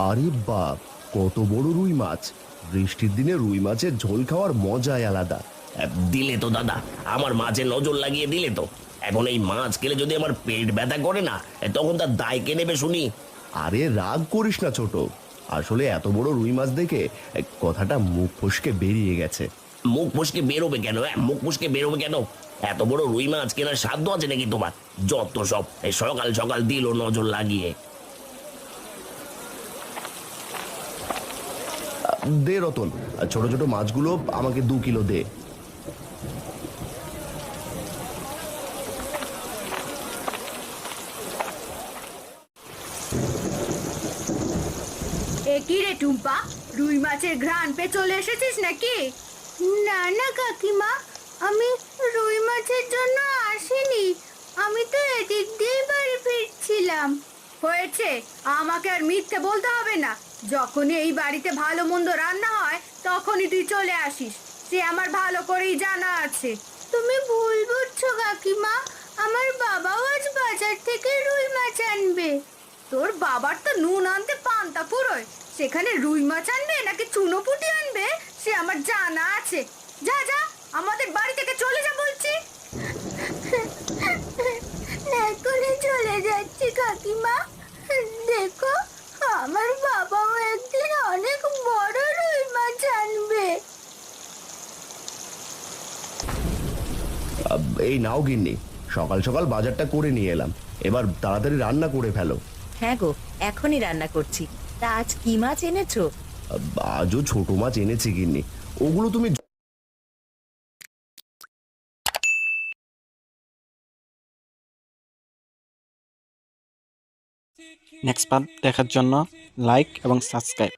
আরে বাপ, কত বড় রুই মাছ! বৃষ্টির দিনে রুই মাছের ঝোল খাওয়ার মজাই আলাদা। দিলে তো দাদা, আমার মাঝে নজর লাগিয়ে দিলে তো। এখন এই মাছ খেলে যদি আমার পেট ব্যথা করে না, তখন তার দায় কে নেবে শুনি? আরে রাগ করিস না ছোট, আসলে এত বড় রুই মাছ দেখে কথাটা মুখ ফসকে বেরিয়ে গেছে। মুখ মুশকে বেরোবে কেন? মুখ মুশকে বেরোবে কেন? এত বড় রুই মাছ কেনার সাধ্য আছে নাকি তোমার? যত সব এই সকাল সকাল দিল নজর লাগিয়ে। দে রতন, ছোট ছোট মাছগুলো আমাকে 2 কিলো দে। এ কি রে টুম্পা, রুই মাছের ঘ্রাণ পেয়ে চলে এসেছিস নাকি? না না কাকিমা, আমি রুই মাছের জন্য আসিনি, আমি তো এদিক দিয়ে বাড়ি ফিরছিলাম। হয়েছে, আমাকে আর মিথ্যে বলতে হবে না। যখনই এই বাড়িতে ভালো মন্দ রান্না হয় তখনই তুই চলে আসিস, সে আমার ভালো করেই জানা আছে। তুমি ভুল বুঝছো কাকিমা, আমার বাবাও আজ বাজার থেকে রুই মাছ আনবে। তোর বাবার তো নুন আনতে পান্তা ফুরোয়, সেখানে রুই মাছ আনবে নাকি চুনোপুটি আনবে সে আমার জানা আছে। যা যা, আমাদের বাড়ি থেকে চলে যা বলছি। এখনই চলে যাচ্ছি কাকিমা। দেখো, আমার বাবাও একদিন অনেক বড় রুই মাছ আনবে। এই নাও গিন্নি, সকাল সকাল বাজারটা করে নিয়ে এলাম, এবার তাড়াতাড়ি রান্না করে ফেলো। হ্যাঁ গো, এখনই রান্না করছি। তা আজ কি মাছ এনেছো? আজও ছোট মাছ এনেছি গিন্নি, ওগুলো তুমি। নেক্সট পার্ট দেখার জন্য লাইক এবং সাবস্ক্রাইব।